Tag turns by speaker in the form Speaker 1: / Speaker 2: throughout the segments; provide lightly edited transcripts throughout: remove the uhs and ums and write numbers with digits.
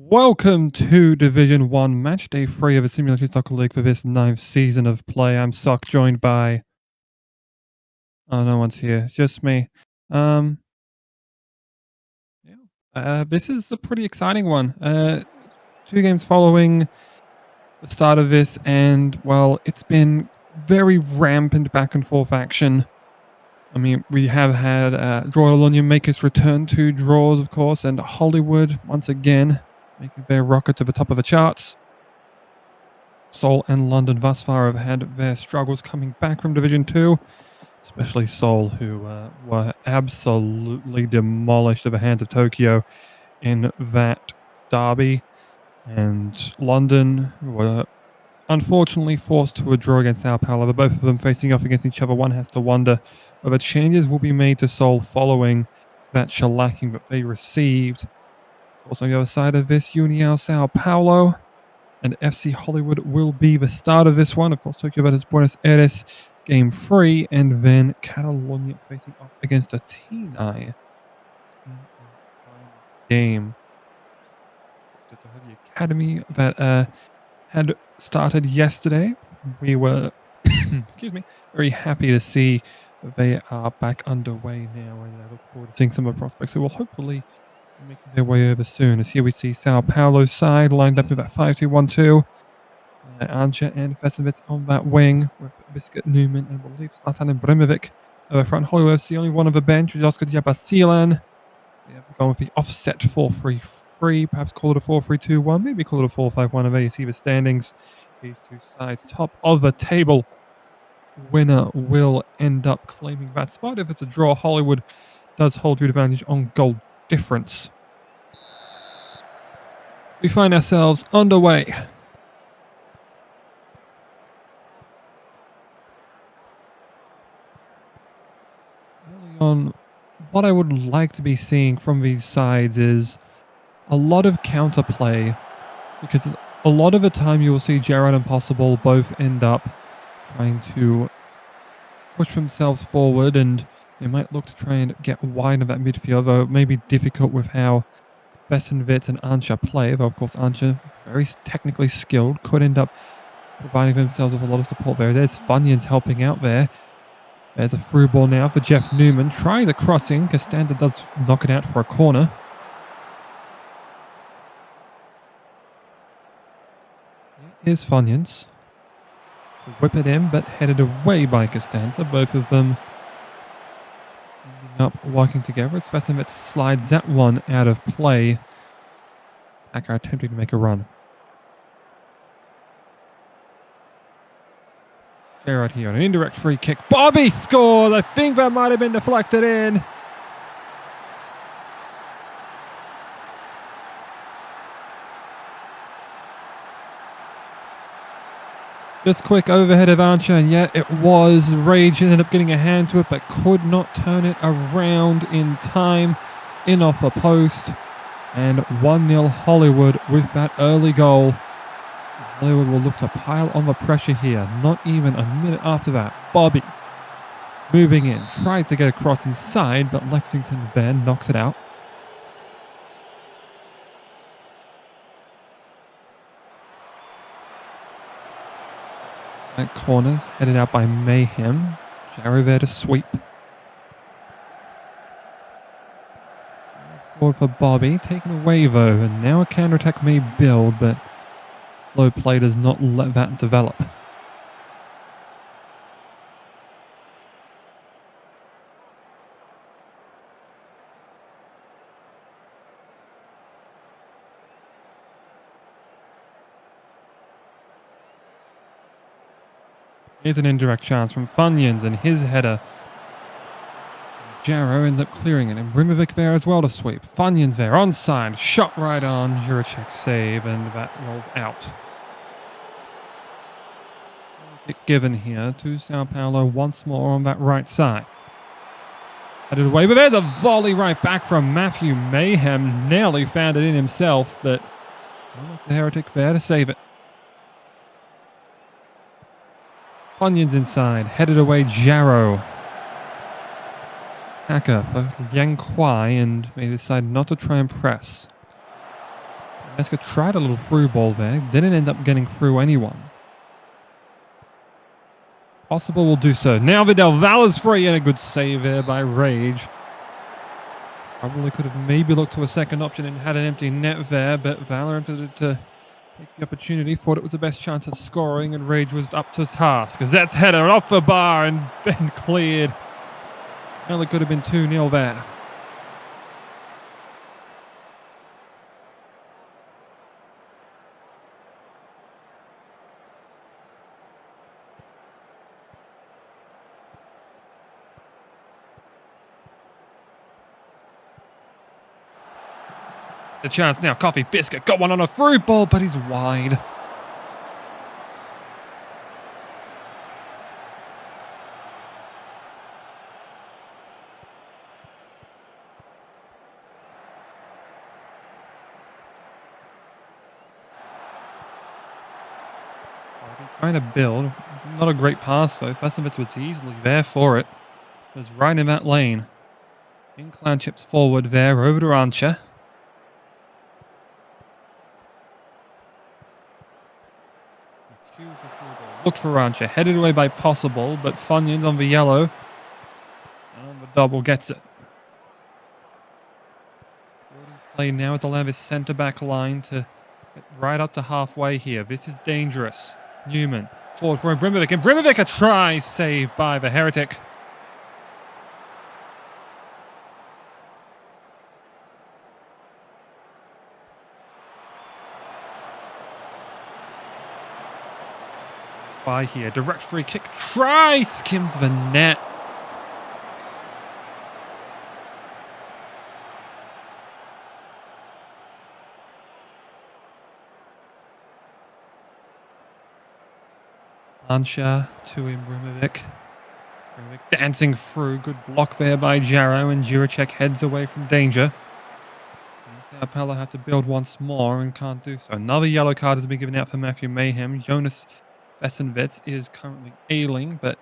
Speaker 1: Welcome to Division 1 Match Day 3 of the Simulation Soccer League for this 9th season of play. I'm Sock, joined by... Oh, no one's here. It's just me. Um, this is a pretty exciting one. 2 games following the start of this, and, well, it's been very rampant back and forth action. I mean, we have had Catalunya make its return to draws, of course, and Hollywood, once again, making their rocket to the top of the charts. Seoul and London thus far have had their struggles coming back from Division 2, especially Seoul, who were absolutely demolished at the hands of Tokyo in that derby. And London were unfortunately forced to a draw against Sao Paulo, but both of them facing off against each other. One has to wonder whether changes will be made to Seoul following that shellacking that they received. Also on the other side of this, União Sao Paulo and FC Hollywood will be the start of this one. Of course, Tokyo versus Buenos, game 3, and then Catalunya facing off against Athênai in the final game. So have the academy that had started yesterday. We were, excuse me, very happy to see that they are back underway now, and I look forward to seeing some of the prospects who will hopefully making their way over soon. As here we see Sao Paulo's side lined up with that 5-2-1-2. Anja and Vesovitz on that wing with Biscuit Newman and we'll leave Zlatan and Bremovic over front. Hollywood's the only one on the bench with Oscar Diabasilan. They have gone with the offset 4-3-3, perhaps call it a 4-3-2-1, maybe call it a 4-5-1. There you see the standings. These two sides, top of the table. Winner will end up claiming that spot. If it's a draw, Hollywood does hold good advantage on goal difference. We find ourselves underway. Early on, what I would like to be seeing from these sides is a lot of counterplay, because a lot of the time you will see Gerard and Possible both end up trying to push themselves forward, and they might look to try and get wide of that midfield, though it may be difficult with how Vesenvitz and Ancha play, though of course Ancha, very technically skilled, could end up providing themselves with a lot of support there. There's Funyuns helping out there. There's a through ball now for Jeff Newman. Trying the crossing. Costanza does knock it out for a corner. Here's Funyuns. To whip it in, but headed away by Costanza. Both of them ending up working together. It's Vesenvitz slides that one out of play. Acker attempting to make a run. Gerard here, an indirect free kick. Bobby scores! I think that might have been deflected in. Just quick overhead of Ancha, and yet it was. Rage ended up getting a hand to it, but could not turn it around in time. In off the post. And 1-0 Hollywood with that early goal. Hollywood will look to pile on the pressure here. Not even a minute after that. Bobby moving in. Tries to get across inside, but Lexington then knocks it out. That corner headed out by Mayhem. Jarrow there to sweep. Forward for Bobby. Taken away though. And now a counter-attack may build, but slow play does not let that develop. Here's an indirect chance from Funyuns and his header. Jarrow ends up clearing it, and Bremovic there as well to sweep. Funyuns there, onside, shot right on, Juracek save, and that rolls out. Kick given here to Sao Paulo once more on that right side. Headed away, but there's a volley right back from Matthew Mayhem. Nearly found it in himself, but almost the Heretic there to save it. Funyuns inside, headed away Jarrow. Hacker for Yang Kwai, and they decide not to try and press. Meska tried a little through ball there. Didn't end up getting through anyone. Possible will do so. Now Vidal Val's free and a good save there by Rage. Probably could have maybe looked to a second option and had an empty net there, but Valor entered to take the opportunity, thought it was the best chance at scoring, and Rage was up to task. As that's header off the bar and been cleared. Well, it could have been 2-0 there. The chance now, Coffee Biscuit got one on a through ball, but he's wide. Trying to build. Not a great pass though. Fasovitz was easily there for it. It was right in that lane. Incline chips forward there, over to Archer. Looked for Archer, headed away by Possible, but Funyuns on the yellow. And on the double gets it. Play now is allowing his centre-back line to get right up to halfway here. This is dangerous. Newman, forward for Ibrahimovic, and Ibrahimovic a try, saved by the Heretic. By here, direct free kick, try, skims the net. Lancia to Ibrahimovic. Dancing through, good block there by Jarrow, and Juracek heads away from danger. Sao Paulo have to build once more and can't do so. Another yellow card has been given out for Matthew Mayhem. Jonas Vesenvitz is currently ailing, but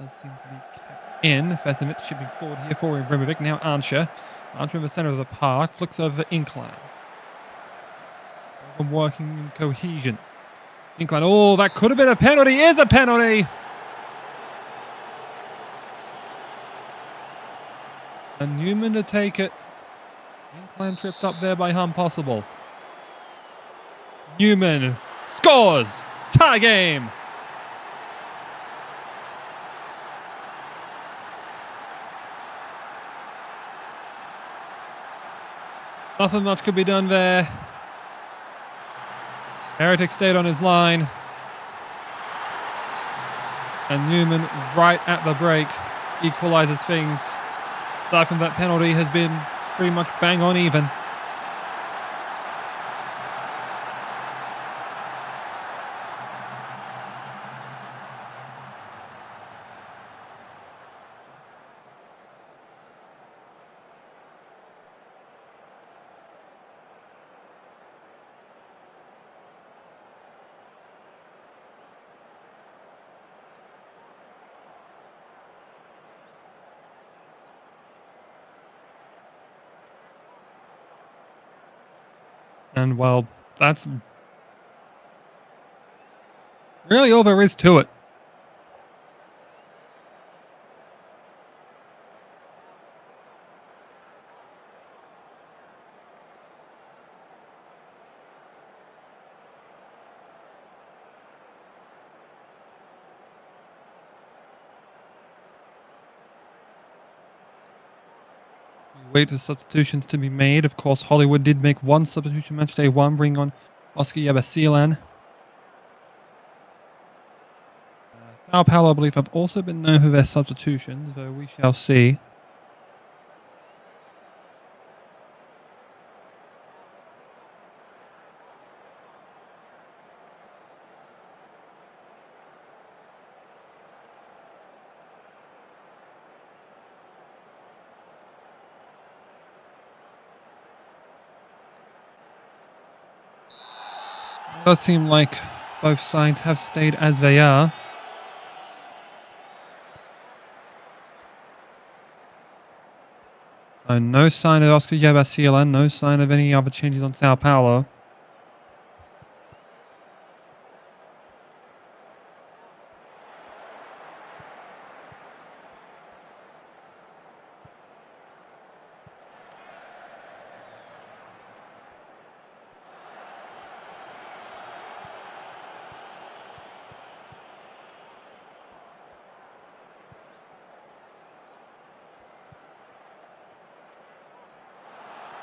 Speaker 1: does seem to be kept in. Vesenvitz shipping forward here for Ibrahimovic. Now Archer. Archer in the center of the park. Flicks over Incline. Working in cohesion. Incline. Oh, that could have been a penalty. Is a penalty. And Newman to take it. Incline tripped up there by Possible. Newman scores. Tie game. Nothing much could be done there. Heretic stayed on his line. And Newman, right at the break, equalises things. Aside from that penalty, has been pretty much bang on even. And well, that's really all there is to it. Wait for substitutions to be made. Of course, Hollywood did make one substitution match day one, bring on Oscar Yabasilan. Sao Paulo, I believe, have also been known for their substitutions, though we shall see. It does seem like both sides have stayed as they are. So no sign of Oscar Yabasilan, no sign of any other changes on Sao Paulo.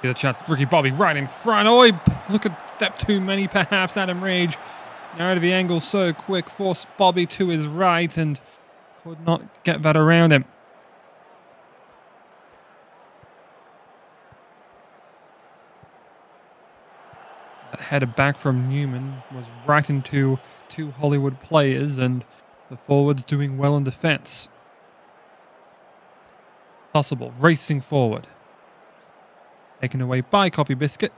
Speaker 1: Get a chance. Ricky Bobby right in front. Oh, look at step too many perhaps. Adam Rage narrowed the angle so quick. Forced Bobby to his right and could not get that around him. That header back from Newman was right into two Hollywood players and the forwards doing well in defence. Possible racing forward. Taken away by Coffee Biscuit.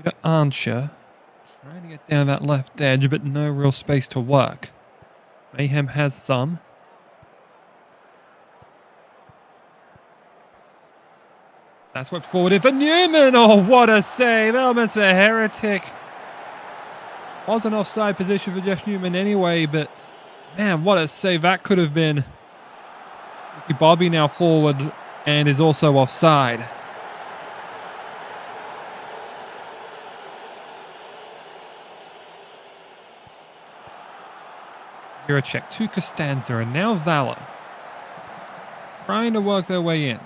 Speaker 1: To Archer. Trying to get down that left edge, but no real space to work. Mayhem has some. That's whipped forward in for Newman. Oh, what a save. Elements for Heretic. Was an offside position for Jeff Newman anyway, but man, what a save that could have been. Ricky Bobby now forward and is also offside. Jiracek to Costanza and now Valor. Trying to work their way in.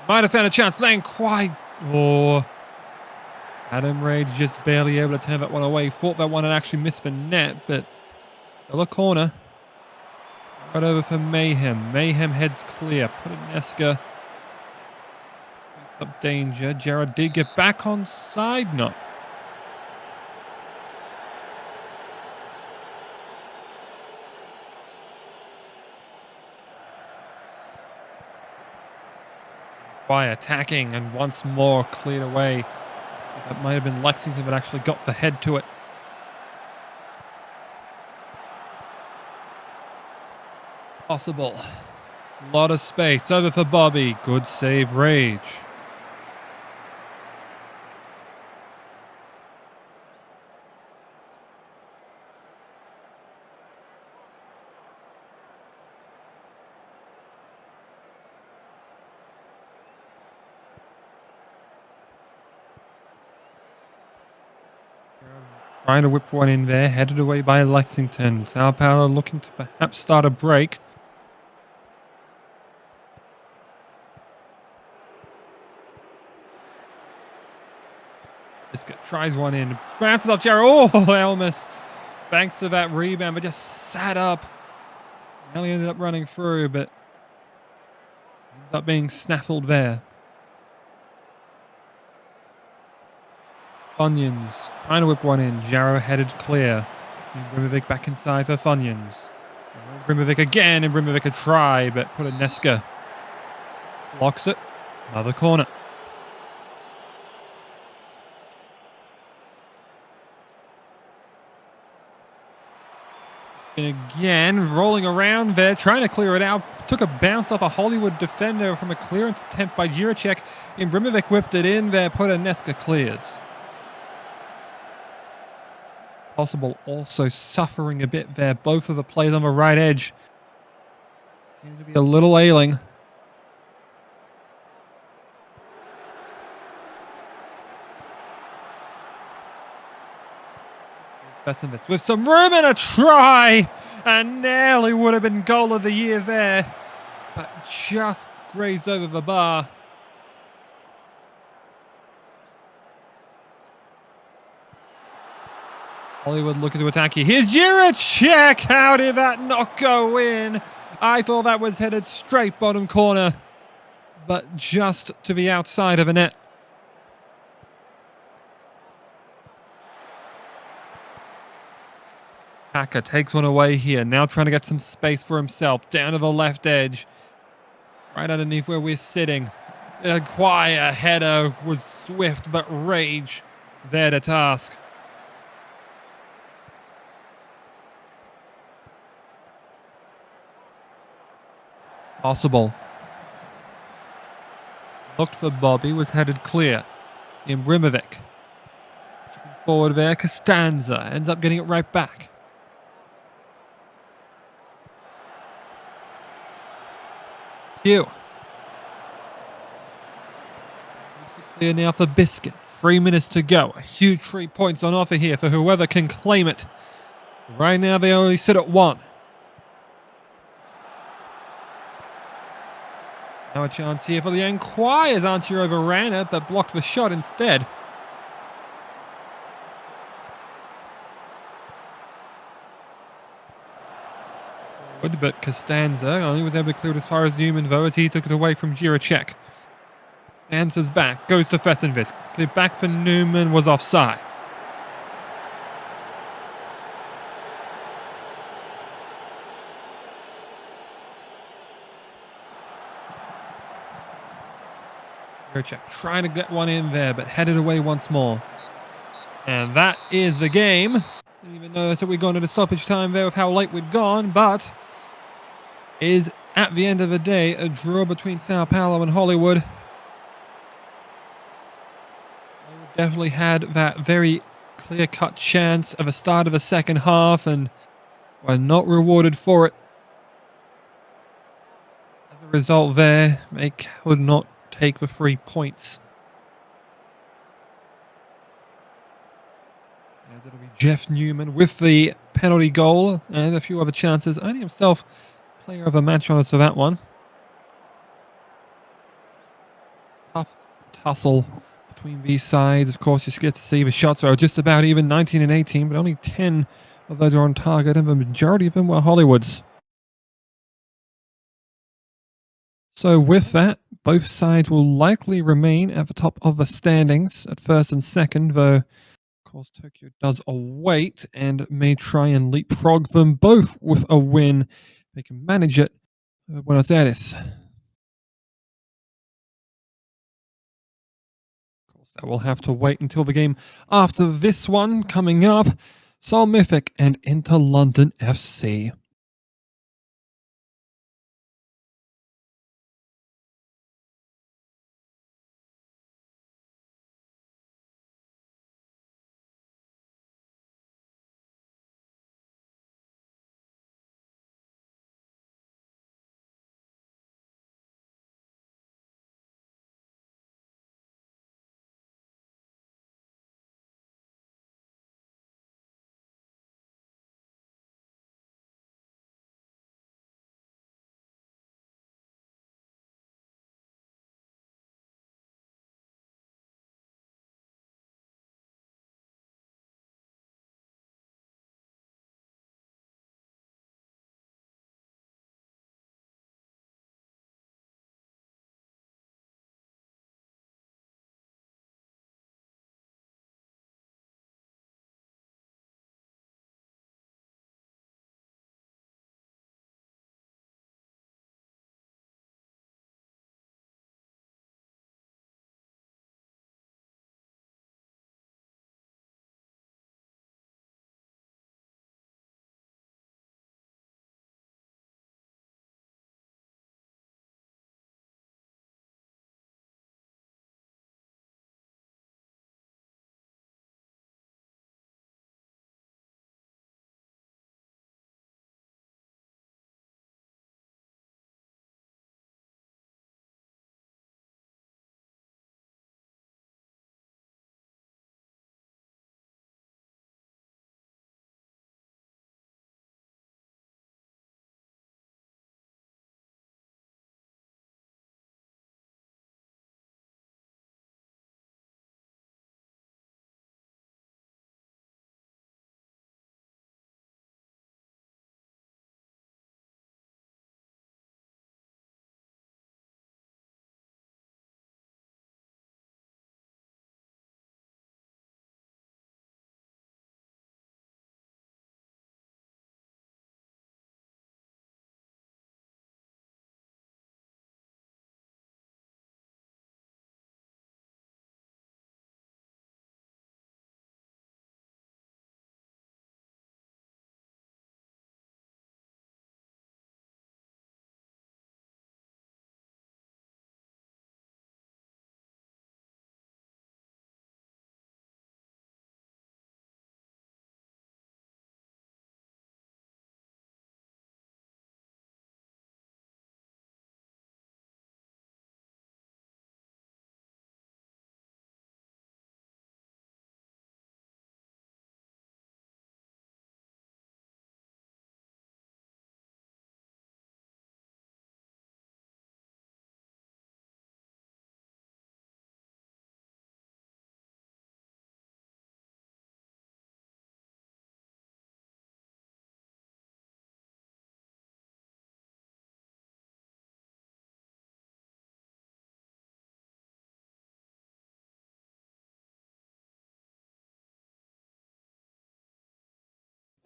Speaker 1: Might have found a chance. Laying quite. Oh. Adam Rage just barely able to turn that one away. Thought that one had actually missed the net, but still a corner. Right over for Mayhem. Mayhem heads clear. Put in Eska. Up danger. Jared did get back on side. No. By attacking and once more cleared away. That might have been Lexington, but actually got the head to it. Possible. A lot of space. Over for Bobby. Good save, Rage. Trying to whip one in there, headed away by Lexington. Sao Paulo looking to perhaps start a break. Biscuit tries one in, bounces off Jarrett. Oh, Elmas, thanks to that rebound, but just sat up. Nearly ended up running through, but ends up being snaffled there. Funyuns trying to whip one in. Jarrow headed clear. Brimovic back inside for Funyuns. Brimovic again, and Brimovic a try, but put a Neska. Blocks it. Another corner. And again, rolling around there, trying to clear it out. Took a bounce off a Hollywood defender from a clearance attempt by Jiracek. And Brimovic whipped it in there, put a Neska clears. Possible also suffering a bit there. Both of the players on the right edge seem to be a little ailing. Festivitz with some room and a try, and nearly would have been goal of the year there, but just grazed over the bar. Hollywood looking to attack here. Here's Jiracek. How did that not go in? I thought that was headed straight bottom corner, but just to the outside of the net. Hacker takes one away here. Now trying to get some space for himself. Down to the left edge. Right underneath where we're sitting. A quiet header was swift, but Rage there to task. Possible. Looked for Bobby, was headed clear. In Brimovic. Forward there, Costanza ends up getting it right back. Hugh. Clear now for Biscuit. 3 minutes to go. A huge 3 points on offer here for whoever can claim it. Right now they only sit at 1. Now a chance here for the Enquires. Antia overran it, but blocked the shot instead. Good, but Costanza only was able to clear it as far as Newman, though, as he took it away from Jiracek. Answers back, goes to Festenvis. Cleared back for Newman, was offside. Jiracek trying to get one in there, but headed away once more. And that is the game. Didn't even notice that we'd gone into stoppage time there with how late we'd gone, but is at the end of the day a draw between Sao Paulo and Hollywood. Hollywood definitely had that very clear-cut chance of a start of a second half and were not rewarded for it. As a result there, they could not take the 3 points. And it'll be Jeff Newman with the penalty goal and a few other chances. Only himself player of the match on us for that one. Tough tussle between these sides. Of course, you get to see the shots are just about even, 19 and 18, but only 10 of those are on target, and the majority of them were Hollywoods. So with that, both sides will likely remain at the top of the standings at first and second, though, of course, Tokyo does await and may try and leapfrog them both with a win. They can manage it. Buenos Aires. So we'll have to wait until the game after this one coming up. Seoul Mythic and Inter London FC.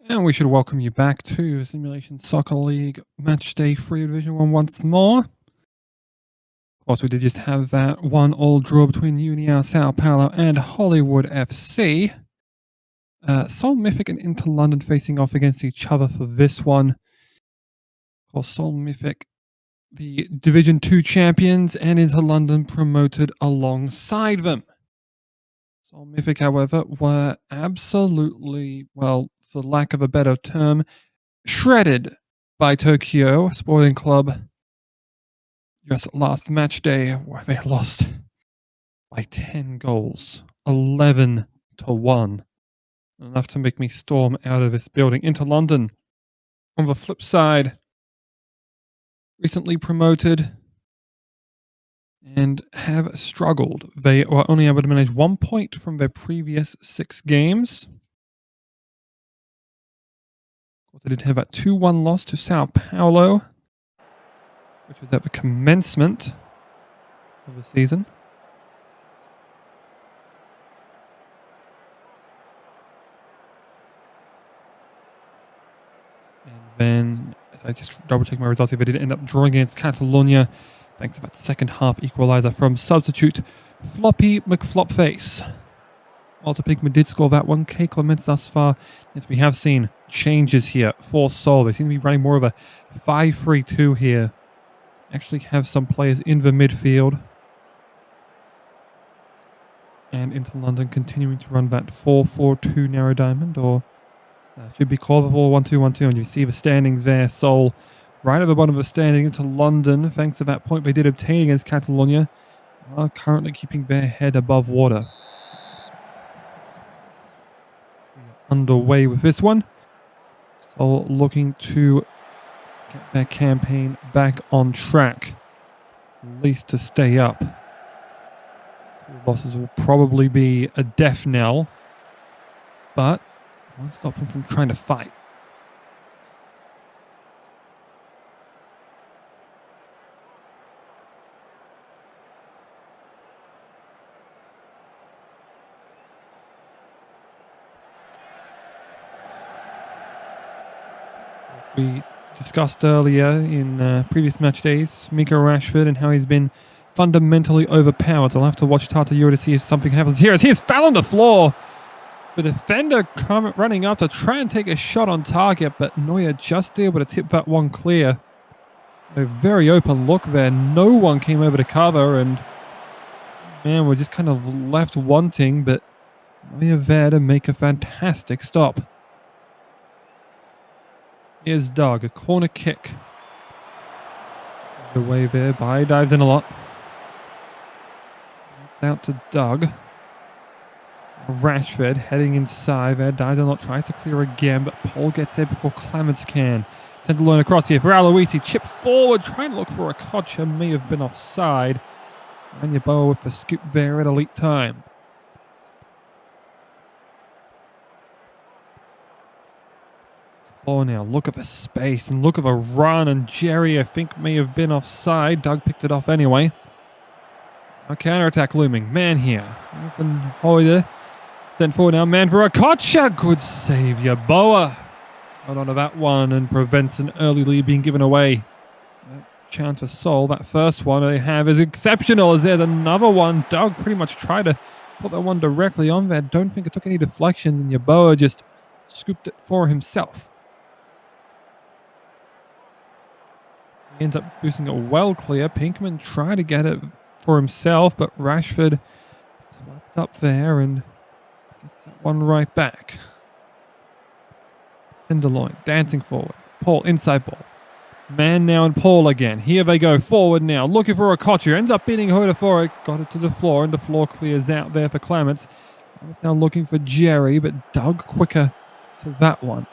Speaker 1: And we should welcome you back to Simulation Soccer League Matchday Free Division 1 once more. Of course, we did just have that 1-1 draw between União, Sao Paulo and Hollywood FC. Seoul, Mythic and Inter London facing off against each other for this one. Of course, Seoul, Mythic, the Division 2 champions, and Inter London promoted alongside them. Seoul, Mythic, however, were absolutely, well, for lack of a better term, shredded by Tokyo Sporting Club just last match day, where they lost by 10 goals, 11-1. Enough to make me storm out of this building into London. On the flip side, recently promoted and have struggled. They were only able to manage 1 point from their previous 6 games. They did have a 2-1 loss to Sao Paulo, which was at the commencement of the season. And then, as I just double check my results here, they did end up drawing against Catalunya, thanks to that second half equaliser from substitute Floppy McFlopface. Walter Pigman did score that one. K. Clements thus far, as we have seen changes here for Seoul. They seem to be running more of a 5-3-2 here. Actually have some players in the midfield. And Inter London continuing to run that 4-4-2 narrow diamond, or should be called the 4-1-2-1-2. And you see the standings there. Seoul right at the bottom of the standing. Into London, thanks to that point they did obtain against Catalunya, are currently keeping their head above water. Underway with this one. Seoul looking to get their campaign back on track, at least to stay up. 2 losses will probably be a death knell, but won't stop them from trying to fight. We discussed earlier in previous match days, Mika Rashford and how he's been fundamentally overpowered. So I'll have to watch Tata Euro to see if something happens here. As he has fell on the floor. The defender running up to try and take a shot on target, but Neuer just able to tip that one clear. A very open look there. No one came over to cover, and man, we're just kind of left wanting, but Neuer there to make a fantastic stop. Here's Doug, a corner kick. The way there, by dives in a lot. It's out to Doug. Rashford heading inside there, dives in a lot, tries to clear again, but Paul gets there before Clements can. Tenderloin across here for Aloisi, chip forward, trying to look for a Kocha, may have been offside. And Yeboah with the scoop there at elite time. Oh, now look at the space and look at the run, and Jerry I think may have been offside. Doug picked it off anyway. A counter-attack looming. Man here. Ethan Hoyder sent forward now. Man for a Kocha. Good save, Yeboah. Hold on to that one and prevents an early lead being given away. That chance for Seoul. That first one they have is exceptional, as there's another one. Doug pretty much tried to put that one directly on there. Don't think it took any deflections, and Yeboah just scooped it for himself. He ends up boosting it well clear. Pinkman tried to get it for himself, but Rashford swept up there and gets that one right back. Tenderloin dancing forward. Paul inside ball. Man now and Paul again. Here they go forward now. Looking for a Kocha. Ends up beating Hoyder for it. Got it to the floor, and the floor clears out there for Clements. Now looking for Jerry, but Doug quicker to that one.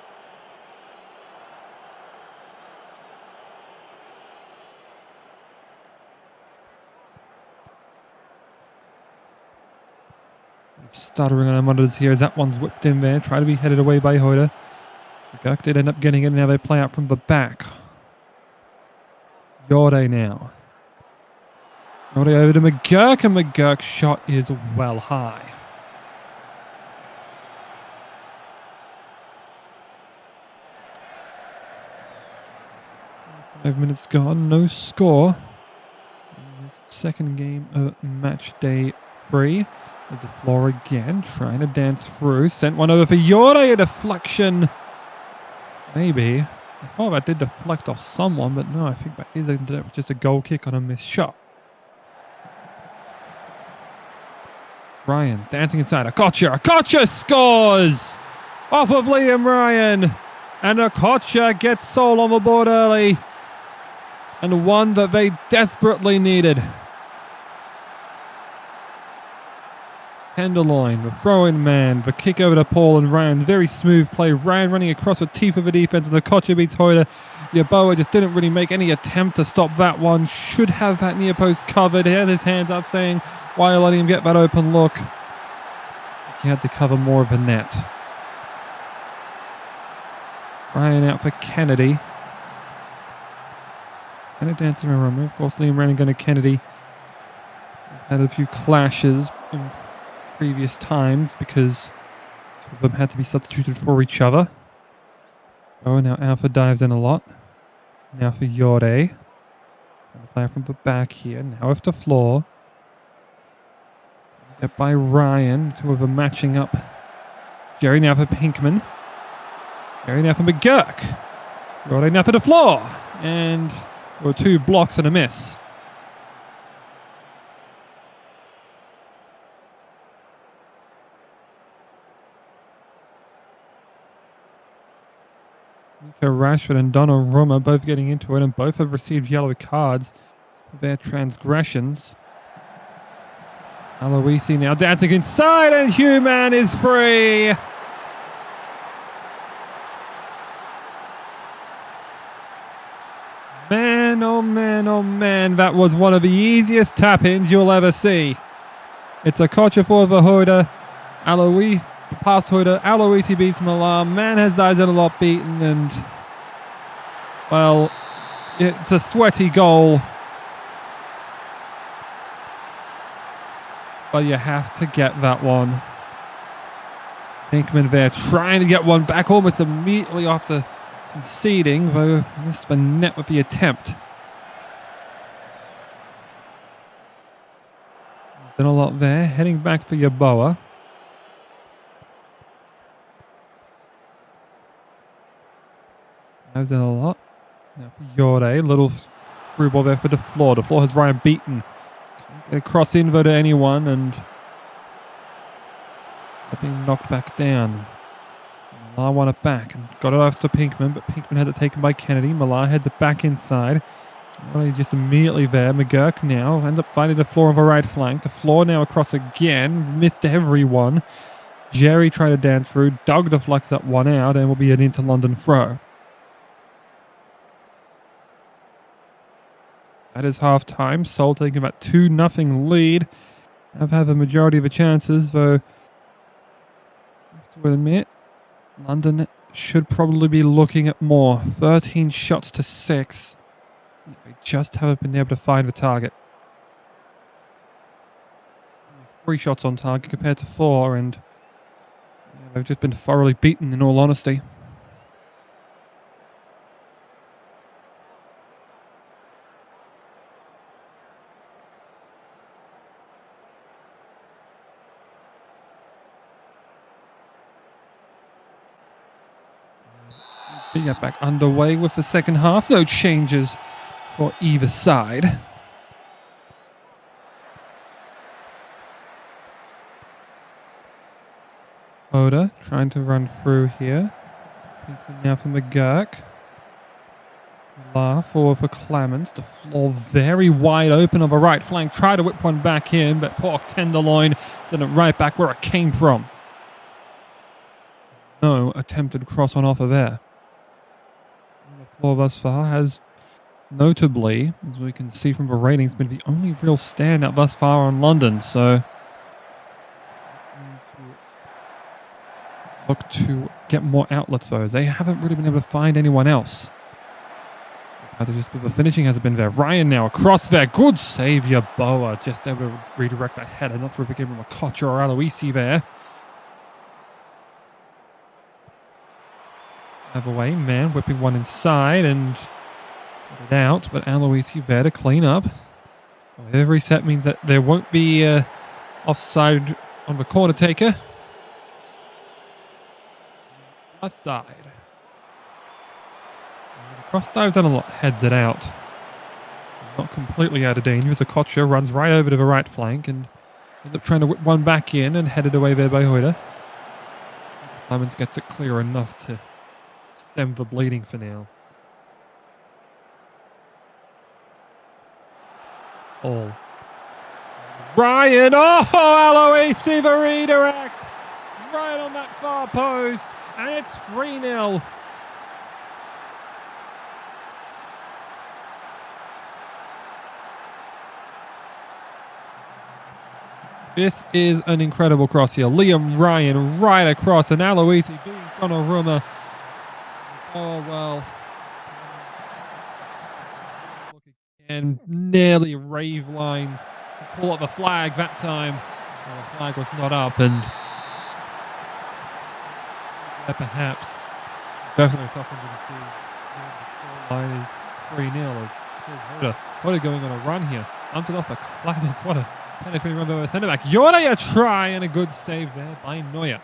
Speaker 1: Stuttering on our monitors here as that one's whipped in there. Try to be headed away by Hoyder. McGurk did end up getting it, and now they play out from the back. Yorde now. Yorde over to McGurk, and McGurk's shot is well high. 5 minutes gone, no score. In this second game of match day 3. There's the floor again, trying to dance through. Sent one over for Yore, a deflection. Maybe. I thought that did deflect off someone, but no, I think that is just a goal kick on a missed shot. Ryan dancing inside. Okocha scores! Off of Liam Ryan. And Okocha gets Seoul on the board early. And one that they desperately needed. Tenderloin, the throw-in man, the kick over to Paul and Ryan. Very smooth play. Ryan running across the teeth of the defense, and Okocha beats Hoyder. Yaboa just didn't really make any attempt to stop that one. Should have that near post covered. He had his hands up saying, why are you letting him get that open look? He had to cover more of the net. Ryan out for Kennedy. Kind of dancing around. Of course, Liam Ryan going to Kennedy. Had a few clashes in previous times because two of them had to be substituted for each other. Oh, now Alpha dives in a lot. Now for Yore. Trying to play from the back here. Now off the floor. Get by Ryan. Two of them matching up. Jerry now for Pinkman. Jerry now for McGurk. Yore now for the floor. And there were 2 blocks and a miss. Nico Rashford and Donnarumma both getting into it, and both have received yellow cards for their transgressions. Aloisi now dancing inside, and Human is free. Man, oh man, oh man, that was one of the easiest tap-ins you'll ever see. It's a Okocha for the Hoyder. Aloisi past Hoyder. Aloisi beats Milan. Man has eyes and a lot beaten, and well, it's a sweaty goal. But you have to get that one. Pinkman there trying to get one back almost immediately after conceding, though missed the net with the attempt. Done a lot there. Heading back for Yaboa. I've done a lot. Now for Yore. Little through ball there for the floor. The floor has Ryan beaten. Can't get a cross inver to anyone, and they're being knocked back down. Millar won it back and got it off to Pinkman, but Pinkman has it taken by Kennedy. Millar heads it back inside. Well, just immediately there. McGurk now ends up finding the floor on the right flank. The floor now across again. Missed everyone. Jerry tried to dance through. Doug deflects that one out, and will be an into London throw. That is half time. Seoul taking about 2-0 lead. Have had the majority of the chances, though I have to admit, London should probably be looking at more. 13 shots to 6. They just haven't been able to find the target. 3 shots on target compared to 4, and they've just been thoroughly beaten, in all honesty. We get back underway with the second half. No changes for either side. Oda trying to run through here. Now for McGurk. La forward for Clemens. The floor very wide open on the right flank. Try to whip one back in, but poor Tenderloin sent it right back where it came from. No attempted cross on offer there. The floor thus far has notably, as we can see from the ratings, been the only real standout thus far on London. So look to get more outlets though. They haven't really been able to find anyone else. The finishing hasn't been there. Ryan now across there. Good save, Yaboa. Just able to redirect that header. Not sure if it gave him a Okocha or Aloisi there. Have away, man, whipping one inside, and Get it out, but Aloisi there to clean up. Every set means that there won't be offside on the corner taker. Left side. Cross dive done a lot, heads it out. Not completely out of danger. Zakocha runs right over to the right flank and ends up trying to whip one back in and headed away there by Hoyder. Clemens gets it clear enough to stem the bleeding for now. All. Ryan, oh, Aloisi the redirect. Right on that far post. And it's 3-0. This is an incredible cross here. Liam Ryan right across, and Aloisi being Donnarumma. Oh, well. Look again, nearly rave lines. Pull up the flag that time. Well, the flag was not up, and perhaps definitely a tough one to see. The scoreline is 3-0. What are going on a run here? Dumped it off for Clemens. What a penetrating run by the centre back. Jordi, a try and a good save there by Neuer.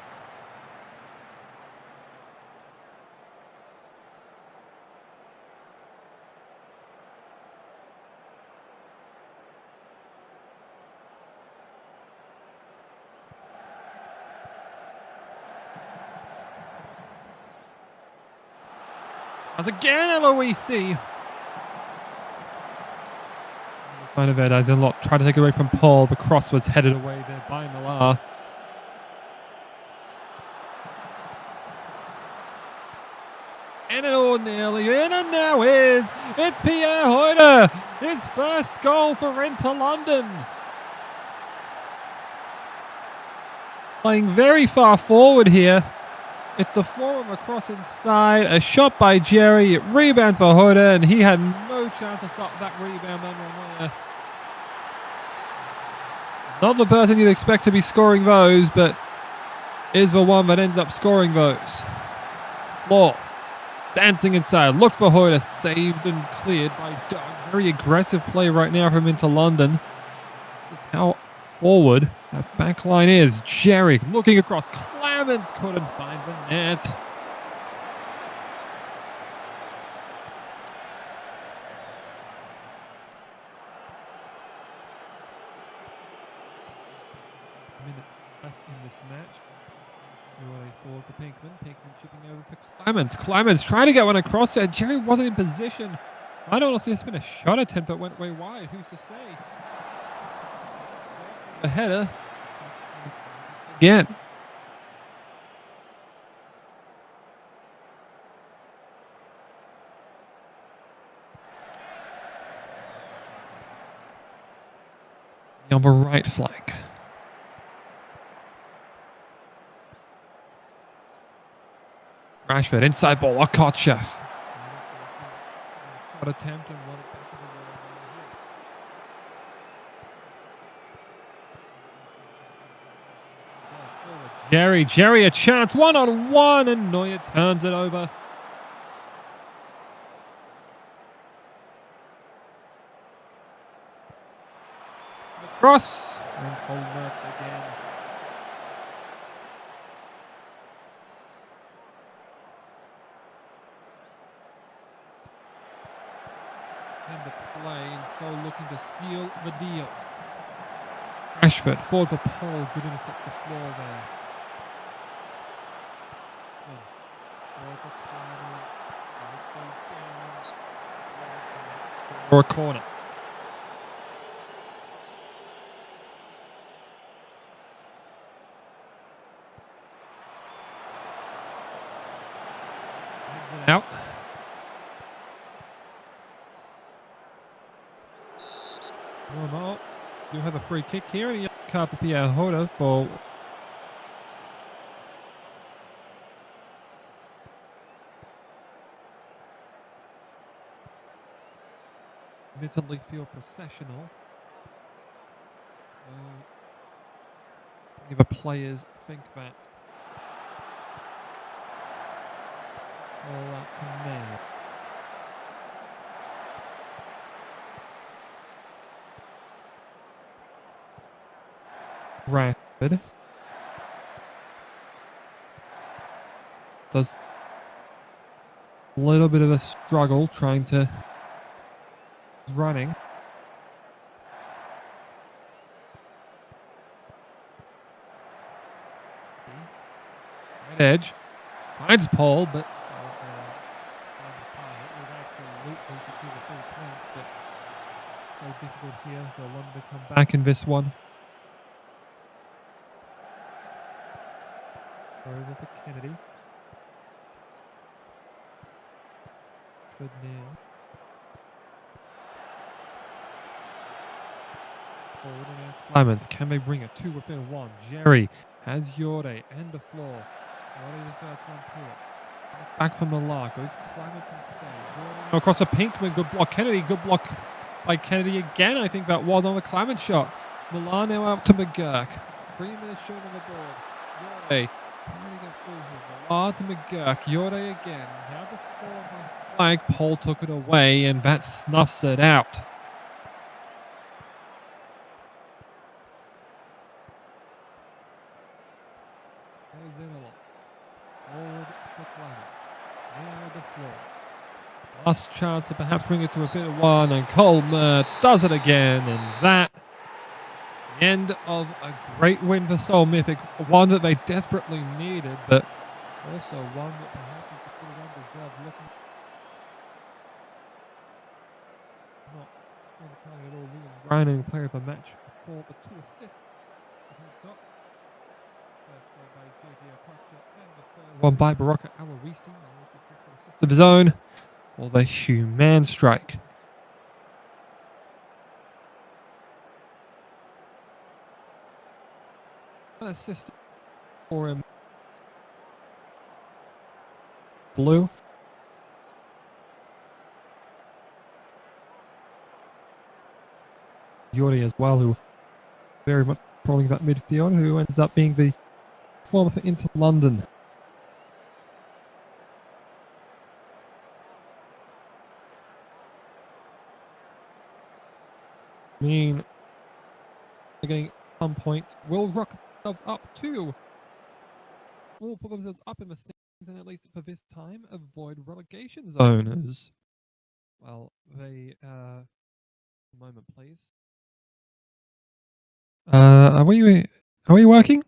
Speaker 1: As again, Aloisi. As a lot tried to take it away from Paul. The cross was headed away there by Millar. And it all nearly in, and now it's Pierre Hoyder. His first goal for Inter London. Playing very far forward here. It's the floor on the cross inside. A shot by Jerry. It rebounds for Hoyder, and he had no chance to stop that rebound. Not the person you'd expect to be scoring those, but is the one that ends up scoring those. Floor. Dancing inside. Looked for Hoyder. Saved and cleared by Doug. Very aggressive play right now from Inter London. That's how forward that back line is. Jerry looking across. Clemens couldn't find the net. Minutes left in this match. Away forward for Pinkman. Pinkman chipping over for Clemens. Clemens trying to get one across there. Jerry wasn't in position. I don't honestly, it's been a shot attempt that went way wide. Who's to say? A header. Again. On the right flank. Rashford inside ball. Okocha. What attempt and what back to the wall. Jerry a chance. 1-on-1 and Neuer turns it over. Cross and Colbert's again. And the play, and so looking to seal the deal. Rashford forward for Paul. Good intercept the floor there. For a corner. Out. Well, do have a free kick here, and a card for Pierre Hoyder for admittedly feel processional. The players think that. All out to me. rapid. Does a little bit of a struggle trying to running. Right edge. Finds Paul, but so difficult here for London to come back in this one. Over for Kennedy. Good now. Forward and out. Clemens, can they bring it? 2 within 1. Jerry has Yorde and the floor. Yorde the first one to it. Back from the lark. Goes Clemens instead. Across the Pinkman. Good block. Kennedy. Good block by Kennedy again. I think that was on the Clemens shot. Milan now out to McGurk. 3 minutes short on the board. Yorde trying to get through here. Milan to McGurk. Yorde again. Now the score on the flag. Paul took it away and that snuffs it out. Last chance to perhaps bring it to a fit of 1, and Cole Mertz does it again, and that the end of a great win for Seoul Mythic, one that they desperately needed, but also one that perhaps is considered undeserved. Looking not at all, Liam Grinding player of the match for the 2 assists that he's got. First goal by Gigi Apache, and the third one by Baraka Aloisi, and also assist of his own for the Human strike. An assist for him. Blue. Yuri as well, who very much controlling that midfield, who ends up being the former for Inter London. They're getting some points. Will rock themselves up too. Will put themselves up in the standings and at least for this time avoid relegation zones. Well, they a moment please. Are we working?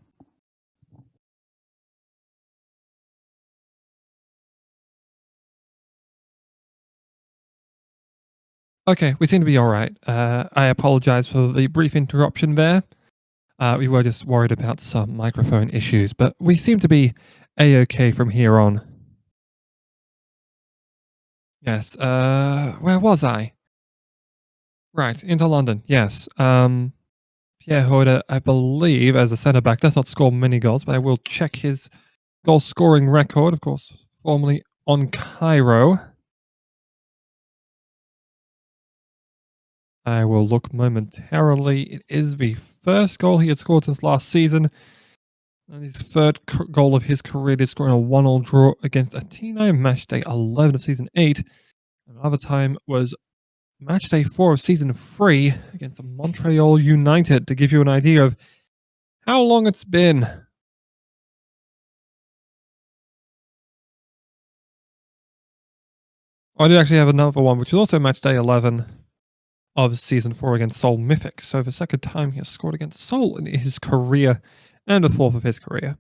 Speaker 1: Okay, we seem to be all right. I apologize for the brief interruption there. We were just worried about some microphone issues, but we seem to be a-okay from here on. Yes, where was I? Right, into London, yes. Pierre Hoda, I believe, as a centre-back, does not score many goals, but I will check his goal-scoring record, of course, formerly on Cairo. I will look momentarily. It is the first goal he had scored since last season. And his third goal of his career did score in a 1-1 draw against Athênai, Matchday 11 of Season 8. Another time was Matchday 4 of Season 3 against Montreal United, to give you an idea of how long it's been. I did actually have another one, which is also Matchday 11 of Season 4 against Seoul Mythic. So the second time he has scored against Seoul in his career, and the fourth of his career.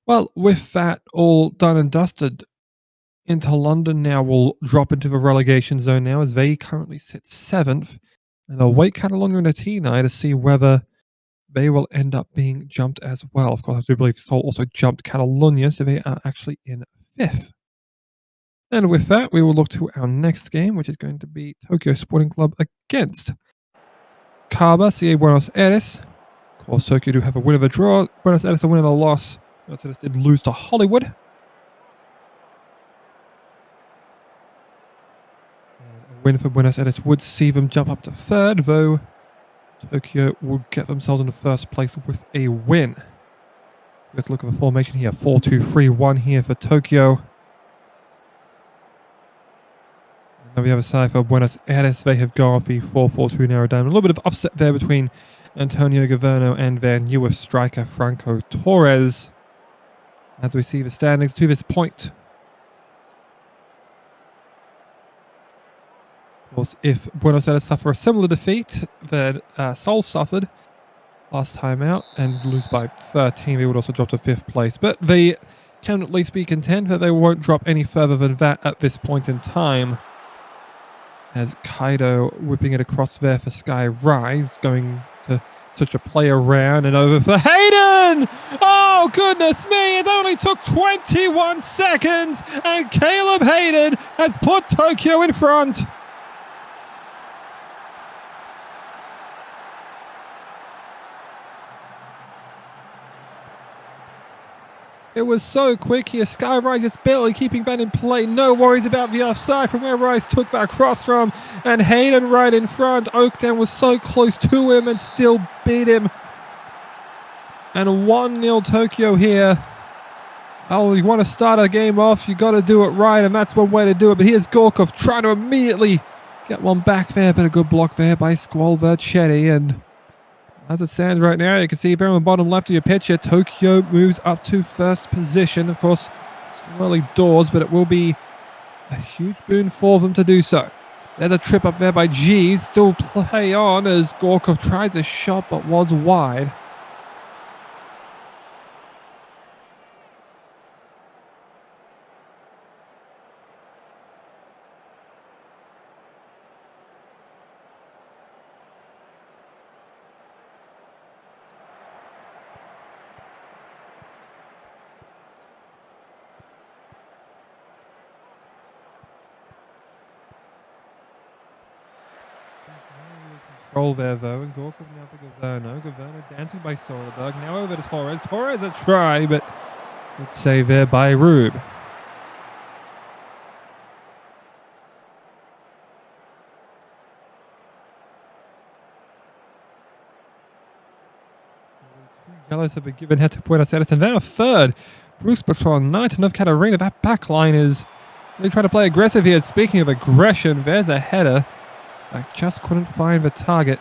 Speaker 1: Well, with that all done and dusted, Inter London now will drop into the relegation zone now, as they currently sit 7th, and await Catalunya and Athênai to see whether they will end up being jumped as well. Of course, I do believe Seoul also jumped Catalunya, so they are actually in 5th. And with that, we will look to our next game, which is going to be Tokyo Sporting Club against Caba, CA Buenos Aires. Of course, Tokyo do have a win of a draw. Buenos Aires a win and a loss. Buenos Aires did lose to Hollywood. And a win for Buenos Aires would see them jump up to 3rd, though Tokyo would get themselves in the 1st place with a win. Let's look at the formation here. 4-2-3-1 here for Tokyo. Now we have a side for Buenos Aires. They have gone for the 4-4-2 narrow down. A little bit of offset there between Antonio Governo and their newest striker, Franco Torres. As we see the standings to this point. Of course, if Buenos Aires suffer a similar defeat that Seoul suffered last time out and lose by 13, they would also drop to 5th place. But they can at least be content that they won't drop any further than that at this point in time. As Kaido whipping it across there for Sky Rise, going to switch a play around and over for Hayden! Oh, goodness me, it only took 21 seconds and Caleb Hayden has put Tokyo in front. It was so quick here. Sky Rise just barely keeping that in play. No worries about the offside from where Rise took that cross from. And Hayden right in front. Oakdown was so close to him and still beat him. And 1-0 Tokyo here. Oh, you want to start a game off, you got to do it right. And that's one way to do it. But here's Gorkov trying to immediately get one back there. But a good block there by Squall Vercetti. And as it stands right now, you can see there on the bottom left of your picture, Tokyo moves up to first position. Of course, it's early doors, but it will be a huge boon for them to do so. There's a trip up there by G. Still play on as Gorkov tries a shot, but was wide. Control there though, and Gorkov now for Governo. Governo dancing by Soderberg. Now over to Torres. Torres a try, but good save there by Rube. Two yellows have been given head to Buenos Aires, and then a third. Bruce Patron, Knight and of Katarina. That back line is really trying to play aggressive here. Speaking of aggression, there's a header. I just couldn't find the target.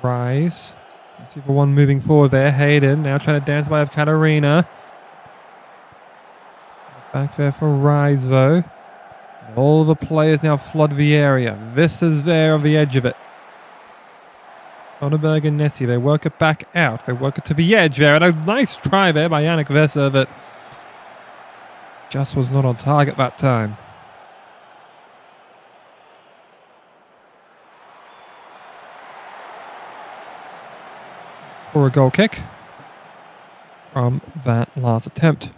Speaker 1: Rise. Let's see for one moving forward there. Hayden now trying to dance by of Katarina. Back there for Rise though. All the players now flood the area. Vissa's there on the edge of it. Soderberg and Nessie, they work it back out. They work it to the edge there. And a nice try there by Yannick Vissa that just was not on target that time. For a goal kick from that last attempt.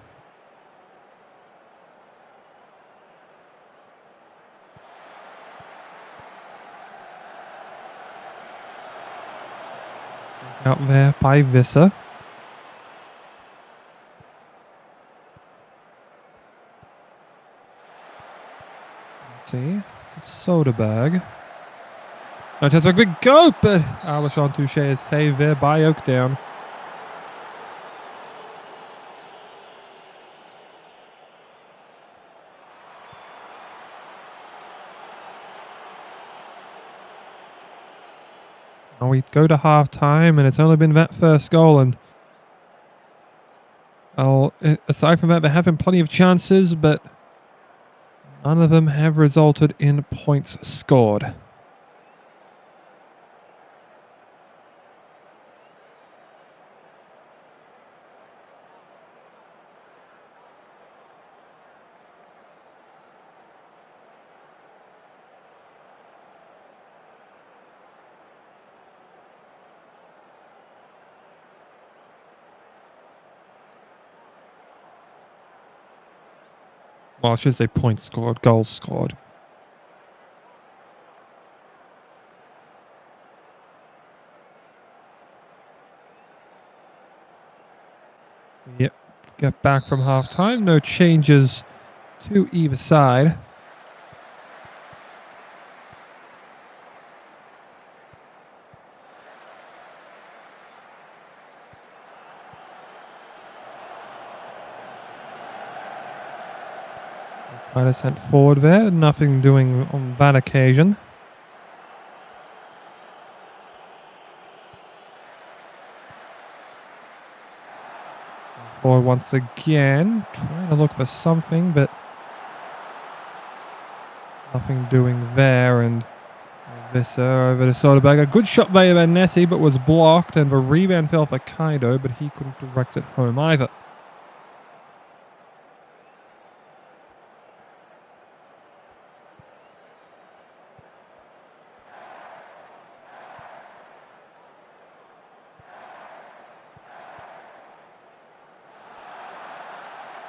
Speaker 1: Out there by Vissa. Let's see. Soderberg. No chance for a big go, but Alashon Touche is saved there by Oakdown. Now we go to half time, and it's only been that first goal. And aside from that, there have been plenty of chances, but none of them have resulted in points scored. Well, I should say points scored, goals scored. Yep, get back from half time. No changes to either side. Try to send forward there. Nothing doing on that occasion. Forward once again. Trying to look for something, but nothing doing there. And Visser over to Soderberg. A good shot by Nessie, but was blocked. And the rebound fell for Kaido, but he couldn't direct it home either.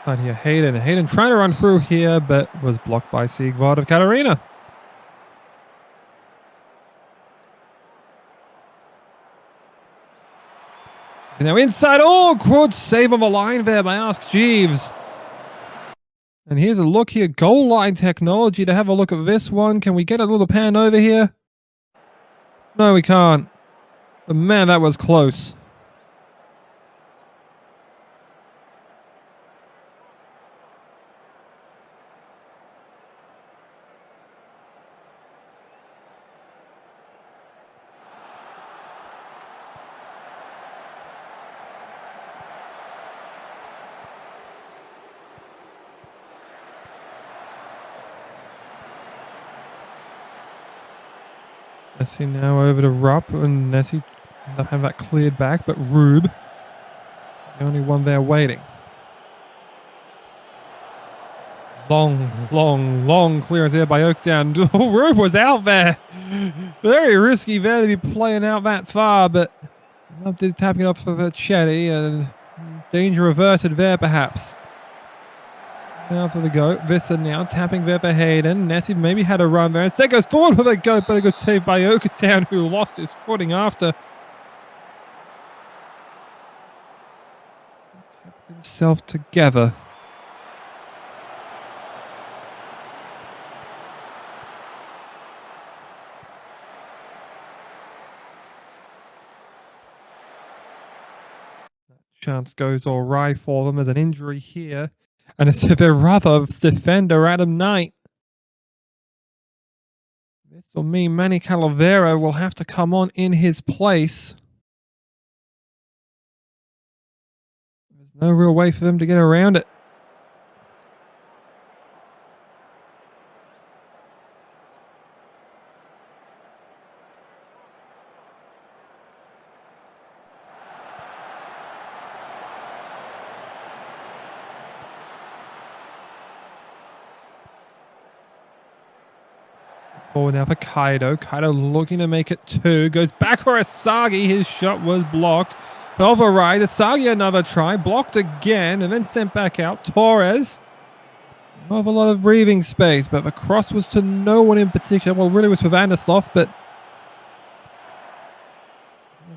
Speaker 1: Right here, Hayden. Hayden trying to run through here, but was blocked by Siegward of Katarina. Now inside. Oh, good save on the line there by Ask Jeeves. And here's a look here. Goal line technology to have a look at this one. Can we get a little pan over here? No, we can't. But man, that was close. Nessie now over to Rupp, and Nessie ended up having that cleared back, but Rube, the only one there waiting. Long clearance there by Oakdown. Oh, Rube was out there. Very risky there to be playing out that far, but did tapping it off for Chetty, and danger averted there perhaps. Now for the goat. Visser now tapping there for Hayden. Nessie maybe had a run there. Instead goes forward for the goat, but a good save by Oakdown, who lost his footing after. Kept himself together. Chance goes all right for them. There's an injury here. And it's their other defender, Adam Knight. This will mean Manny Calavera will have to come on in his place. There's no real way for them to get around it. Forward now for Kaido. Kaido looking to make it 2. Goes back for Asagi. His shot was blocked. Override. Asagi another try. Blocked again and then sent back out. Torres. Not have a lot of breathing space, but the cross was to no one in particular. Well, really was for Vandersloff, but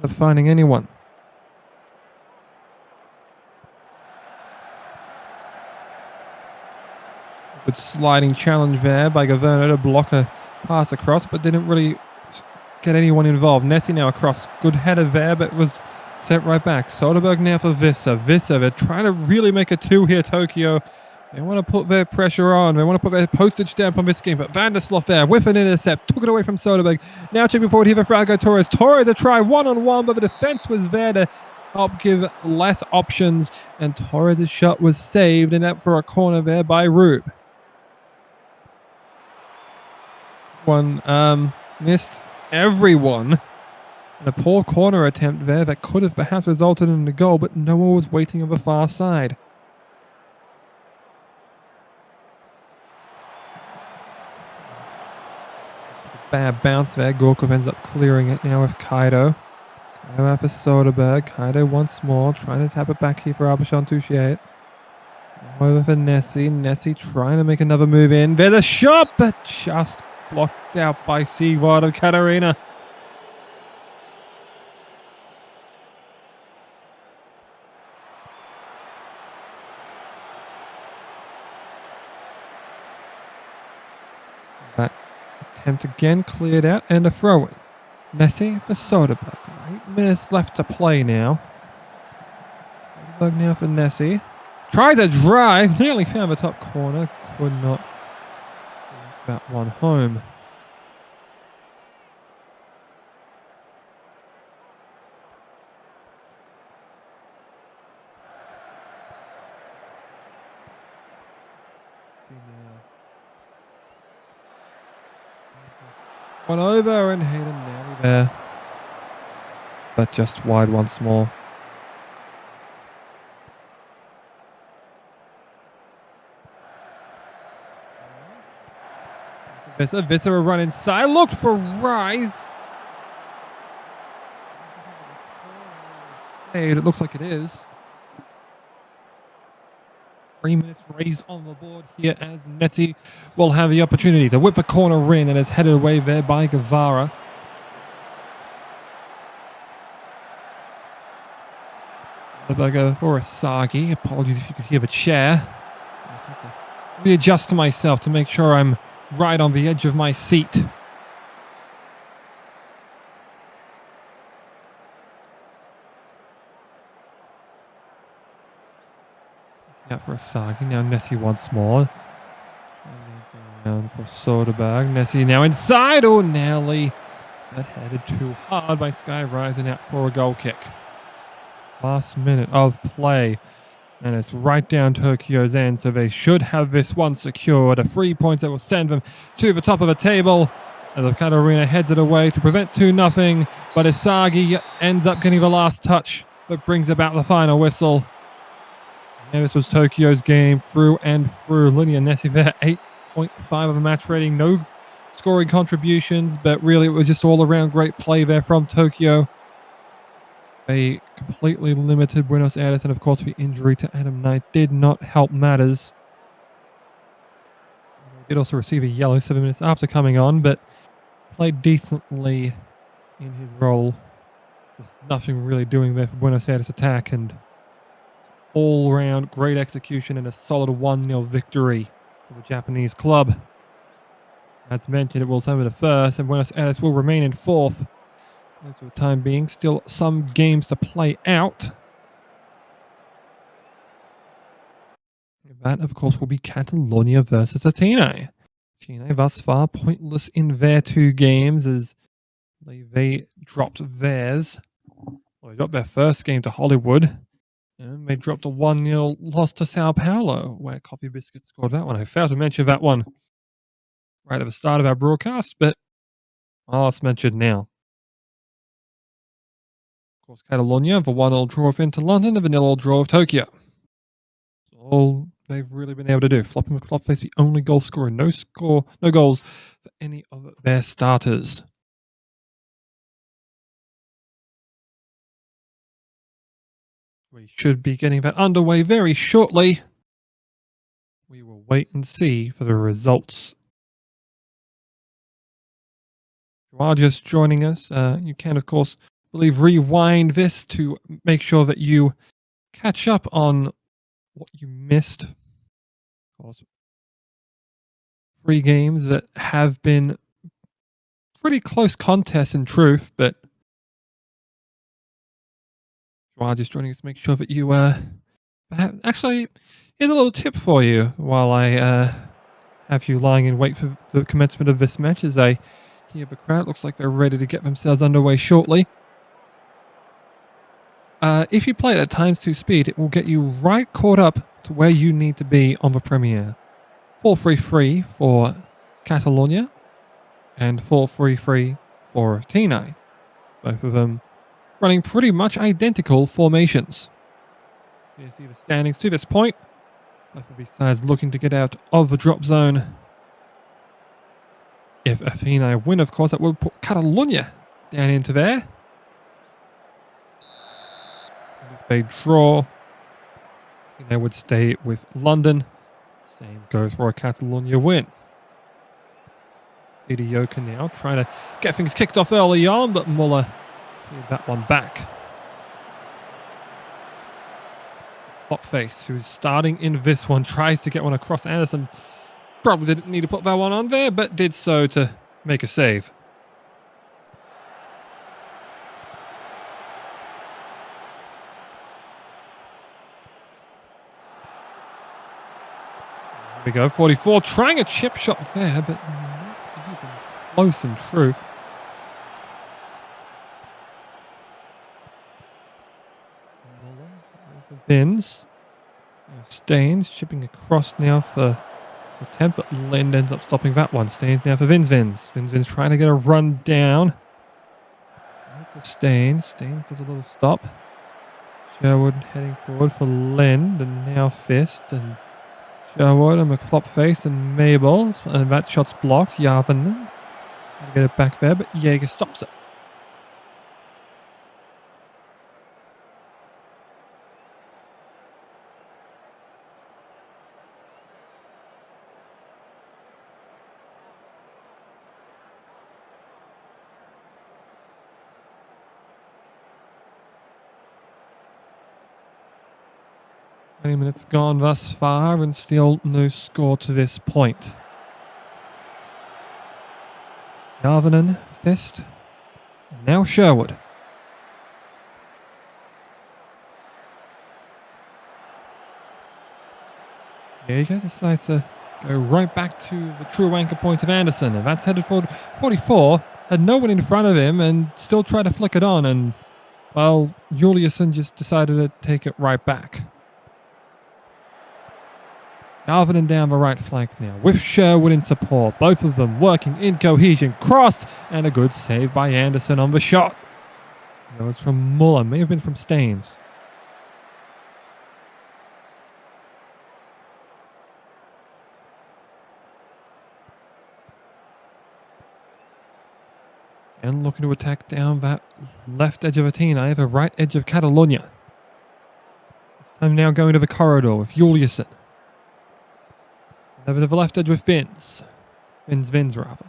Speaker 1: not finding anyone. Good sliding challenge there by Governo to block a pass across, but didn't really get anyone involved. Nessie now across. Good header there, but was sent right back. Soderberg now for Visser. Visser, they're trying to really make a 2 here, Tokyo. They want to put their pressure on. They want to put their postage stamp on this game, but Vandersloff there with an intercept. Took it away from Soderberg. Now checking forward here for Frago Torres. Torres a try one-on-one, but the defense was there to help give less options, and Torres' shot was saved and out for a corner there by Rube. One missed everyone. And a poor corner attempt there that could have perhaps resulted in a goal, but no one was waiting on the far side. Bad bounce there. Gorkov ends up clearing it now with Kaido. Kaido out for Soderberg. Kaido once more, trying to tap it back here for Abishon Touchet. Over for Nessie. Nessie trying to make another move in. There's a shot, but just blocked out by Siegward of Katarina. attempt again, cleared out, and a throw-in. Nessie for Soderberg. 8 minutes left to play now. Soderberg now for Nessie. Tries a drive, nearly found the top corner, could not get that one home. One over and Hayden nearly there. But just wide once more. Visser run inside, looked for Rise. It looks like it is. 3 minutes raised on the board here as Nessie will have the opportunity to whip the corner in, and it's headed away there by Guevara. Soderberg for Asagi. Apologies if you could hear the chair. I just have to readjust to myself to make sure I'm right on the edge of my seat. Yeah, for Asagi. Now Nessie once more. Down for Soderberg. Nessie now inside. Oh, Nelly. That headed too hard by Sky, rising out for a goal kick. Last minute of play. And it's right down Tokyo's end, so they should have this one secured. 3 points that will send them to the top of the table. And the Catalunya heads it away to prevent 2-0. But Asagi ends up getting the last touch that brings about the final whistle. And this was Tokyo's game through and through. Linear Nessie there, 8.5 of a match rating. No scoring contributions, but really it was just all around great play there from Tokyo. A completely limited Buenos Aires, and of course the injury to Adam Knight did not help matters. He did also receive a yellow 7 minutes after coming on, but played decently in his role. There's nothing really doing there for Buenos Aires attack, and all round great execution and a solid 1-0 victory for the Japanese club. As mentioned, it will send the first, and Buenos Aires will remain in fourth. As for the time being, still some games to play out. That, of course, will be Catalunya versus Athênai. Athênai thus far pointless in their 2 games as they dropped theirs. Well, they dropped their first game to Hollywood. And they dropped a 1-0 loss to Sao Paulo, where Coffee Biscuit scored that one. I failed to mention that one right at the start of our broadcast, but I'll mention it now. Of course, Catalunya, the 1-0 draw of Inter London, and the 0-0 draw of Tokyo. That's all they've really been able to do. Floppy McFlopface, the only goal scorer. No goals for any of their starters. We should be getting that underway very shortly. We will wait and see for the results. If you are just joining us, you can, of course, rewind this to make sure that you catch up on what you missed. Of course, 3 games that have been pretty close contests in truth, but if you are just joining us, make sure that you actually, here's a little tip for you while I have you lying in wait for the commencement of this match. As I hear the crowd, looks like they're ready to get themselves underway shortly. If you play it at ×2 speed, it will get you right caught up to where you need to be on the Premiere. 433 for Catalunya and 433 for Athênai. Both of them running pretty much identical formations. You see the standings to this point. Both of these sides looking to get out of the drop zone. If Athênai win, of course, that would put Catalunya down into there. If they draw, they would stay with London. Same goes for a Catalunya win. Hidioka now trying to get things kicked off early on, but Muller cleared that one back. Flopface, who's starting in this one, tries to get one across. Anderson probably didn't need to put that one on there, but did so to make a save. Here we go, 44, trying a chip shot there, but not even close in truth. Vins. Staines chipping across now for the attempt, but Lind ends up stopping that one. Staines now for Vins. Vins trying to get a run down. To Staines. Staines does a little stop. Sherwood heading forward for Lind, and now Fist, and Sherwood and McFlopface and Mabel, and that shot's blocked. Yarvin trying to get it back there, but Jaeger stops it. Minutes gone thus far, and still no score to this point. Yarvinen, Fist, and now Sherwood. Jaeger decides to go right back to the true anchor point of Anderson, and that's headed forward. 44 had no one in front of him and still tried to flick it on, and well, Juliusson just decided to take it right back. Yarvinen down the right flank now, with Sherwood in support. Both of them working in cohesion. Cross, and a good save by Anderson on the shot. That was from Muller, may have been from Staines. And looking to attack down that left edge of Athênai, the right edge of Catalunya. This time now going to the corridor with Juliusson. Over to the left edge with Vins. Vins rather.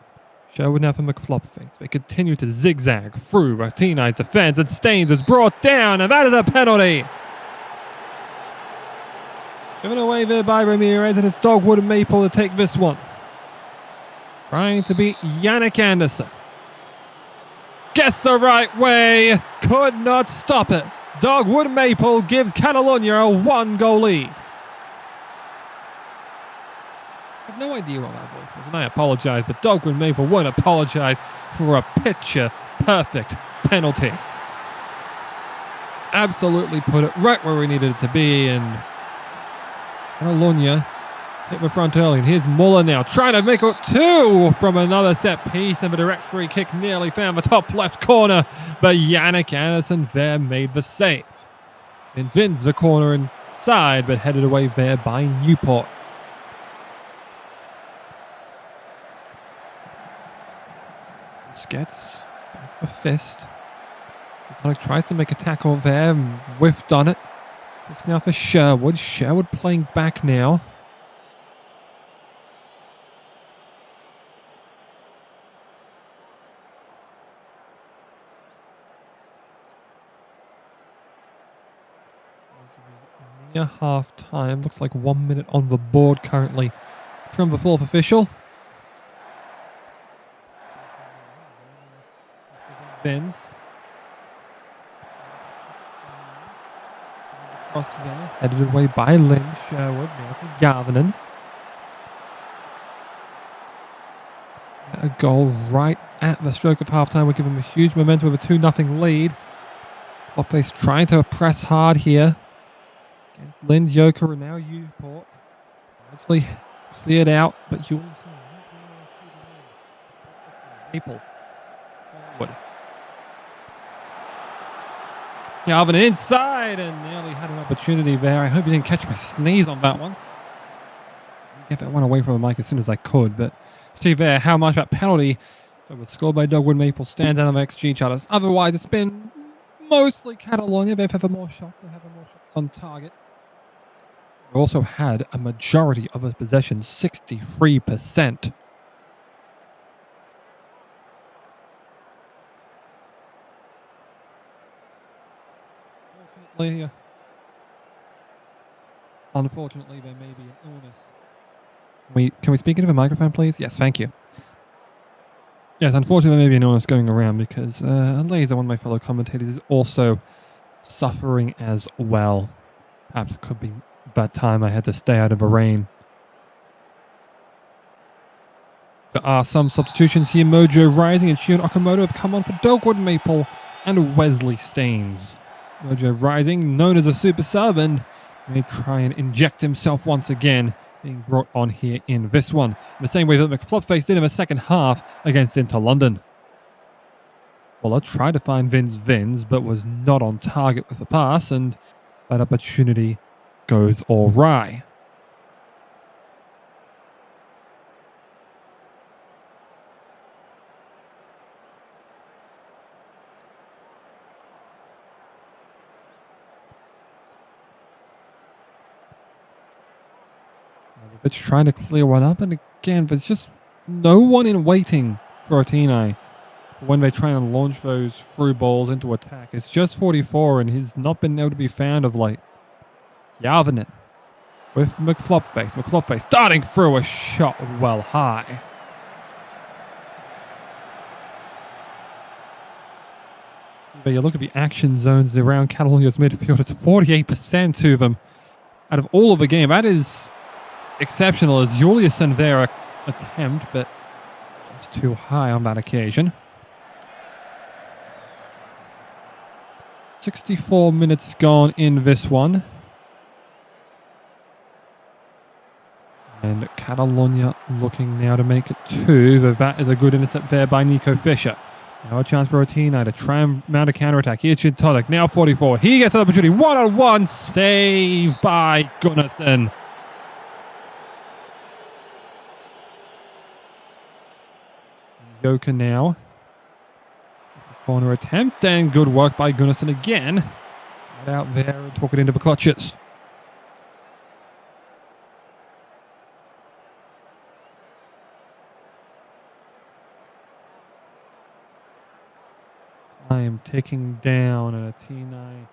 Speaker 1: Sherwood now for McFlopface. They continue to zigzag through Athênai's defense, and Staines is brought down, and that is a penalty. Given away there by Ramirez, and it's Dogwood and Maple to take this one. Trying to beat Yannick Anderson. Gets the right way. Could not stop it. Dogwood Maple gives Catalunya a 1-goal lead. I have no idea what that voice was, and I apologize, but Dogwood Maple won't apologize for a picture-perfect penalty. Absolutely put it right where we needed it to be, and Catalunya hit the front early, and here's Muller now trying to make it 2 from another set piece, and the direct free kick nearly found the top left corner, but Yannick Anderson there made the save. Vins the corner inside, but headed away there by Newport. Gets back for Fist. Tonic tries to make a tackle there, whiffed on it. It's now for Sherwood. Sherwood playing back now. Near half time. Looks like 1 minute on the board currently from the fourth official. Vins. Cross there, headed away by Lind. Sherwood now for Yarvinen. A goal right at the stroke of half-time would give him a huge momentum with a 2-0 lead. Flopface trying to press hard here against Lind's Joker, and now Newport. Actually cleared out, but you'll see Maple. Sherwood. Yarvinen inside, and nearly had an opportunity there. I hope you didn't catch my sneeze on that one. Get that one away from the mic as soon as I could, but see there how much that penalty that was scored by Dogwood Maple stands out of XG charters. Otherwise, it's been mostly Catalunya. They've had more shots. They have more shots on target. They also had a majority of the possession, 63%. Unfortunately, there may be an illness. Can we speak into the microphone, please? Yes, thank you. Yes, unfortunately, maybe no one's going around because Laser, one of my fellow commentators, is also suffering as well. Perhaps it could be that time I had to stay out of the rain. There are some substitutions here. Mojo Rising and Shion Okamoto have come on for Dogwood Maple and Wesley Staines. Mojo Rising, known as a super sub, and may try and inject himself once again, being brought on here in this one. In the same way that McFlopface did in the second half against Inter London. Waller tried to find Vins, but was not on target with the pass, and that opportunity goes awry. It's trying to clear one up, and again, there's just no one in waiting for Athênai when they try and launch those through balls into attack. It's just 44, and he's not been able to be found of late. Järvinen with McFlopface. McFlopface darting through a shot well high. But you look at the action zones around Catalunya's midfield, it's 48% to them out of all of the game. That is exceptional as Juliusson there attempt, but just too high on that occasion. 64 minutes gone in this one. And Catalunya looking now to make it 2. That is a good intercept there by Nico Fischer. Now a chance for Athênai to try and mount a counter-attack. Here's Chintonic, now 44. He gets an opportunity. One-on-one save by Gunnarsson. Yoka now. Corner attempt, and good work by Gunnarsson again. Right out there and took it into the clutches. I am ticking down, and Athênai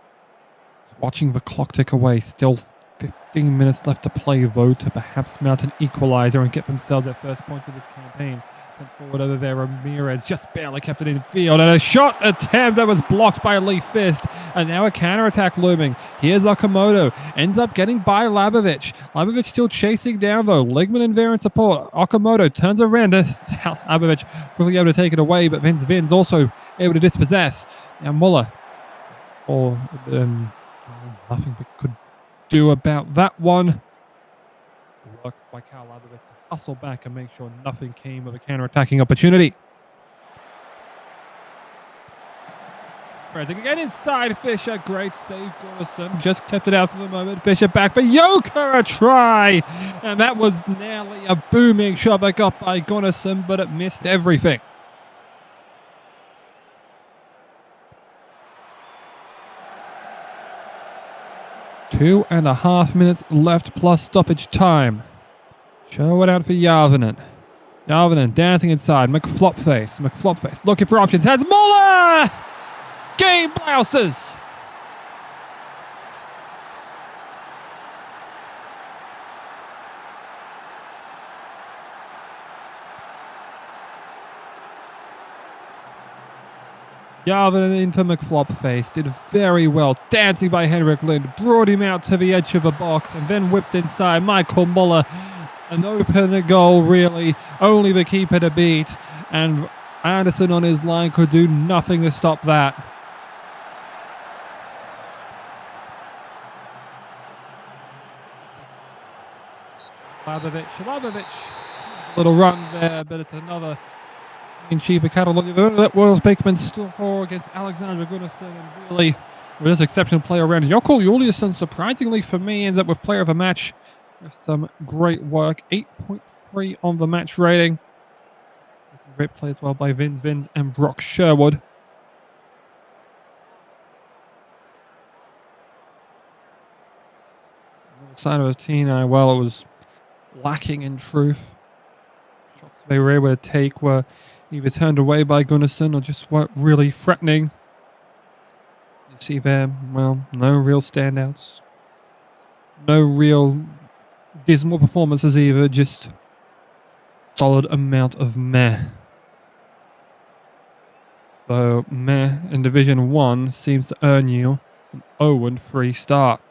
Speaker 1: watching the clock tick away. Still 15 minutes left to play, though, to perhaps mount an equalizer and get themselves their first points of this campaign. Sent forward over there, Ramirez just barely kept it in field, and a shot attempt that was blocked by Lee Fist, and now a counter-attack looming. Here's Okamoto, ends up getting by Labovic. Labovic still chasing down though, Ligman and there in support. Okamoto turns around, Labovic quickly able to take it away, but Vins also able to dispossess. Now Muller, nothing we could do about that one. Work by Karl Labovic to hustle back and make sure nothing came of a counter-attacking opportunity. Again inside Fischer, great save Gunnarsson, just kept it out for the moment. Fischer back for Yoka, a try, and that was nearly a booming shot that got by Gunnarsson, but it missed everything. Two and a half minutes left plus stoppage time. Show it out for Järvinen. Järvinen dancing inside. McFlopface looking for options. Has Muller! Game blouses! Järvinen in for McFlopface. Did very well. Dancing by Henrik Lind. Brought him out to the edge of the box and then whipped inside. Michael Muller. An open goal, really. Only the keeper to beat. And Anderson on his line could do nothing to stop that. Labovic. Little run there, but it's another in chief of Catalunya. That Wales Bakeman still score against Alexander Gunnarsson, and really with this exceptional play around. Jokul Juliusson, surprisingly for me, ends up with player of the match with some great work. 8.3 on the match rating. Some great play as well by Vins and Brock Sherwood. On the side of Athênai, well, it was lacking in truth. Shots they were able to take were either turned away by Gunnarsson or just weren't really threatening. You see there, well, no real standouts. No real dismal performances either, just solid amount of meh. So, meh, in Division 1 seems to earn you an 0-3 start.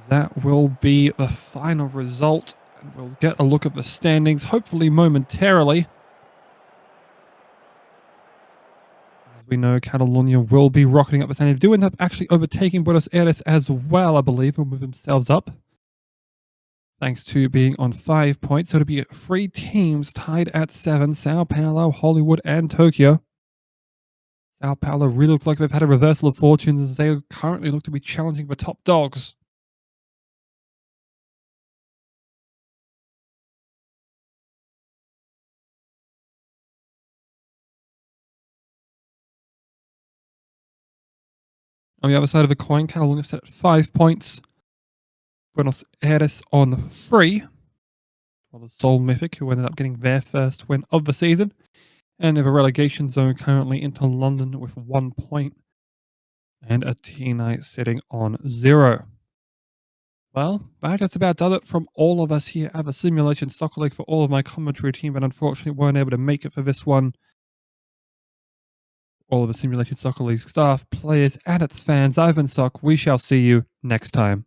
Speaker 1: That will be the final result, and we'll get a look at the standings, hopefully momentarily. As we know, Catalunya will be rocketing up the standings. They do end up actually overtaking Buenos Aires as well, I believe, will move themselves up. Thanks to being on 5 points. So it'll be 3 teams tied at 7, Sao Paulo, Hollywood, and Tokyo. Sao Paulo really look like they've had a reversal of fortunes as they currently look to be challenging the top dogs. On the other side of the coin, Catalunya set at 5 points. Buenos Aires on 3. Well, the Seoul Mythic, who ended up getting their first win of the season. And in the relegation zone currently into London with 1 point. And Athênai sitting on 0. Well, that just about does it from all of us here at the Simulation Soccer League for all of my commentary team that unfortunately weren't able to make it for this one. All of the Simulation Soccer League staff, players, and its fans, I've been Sock. We shall see you next time.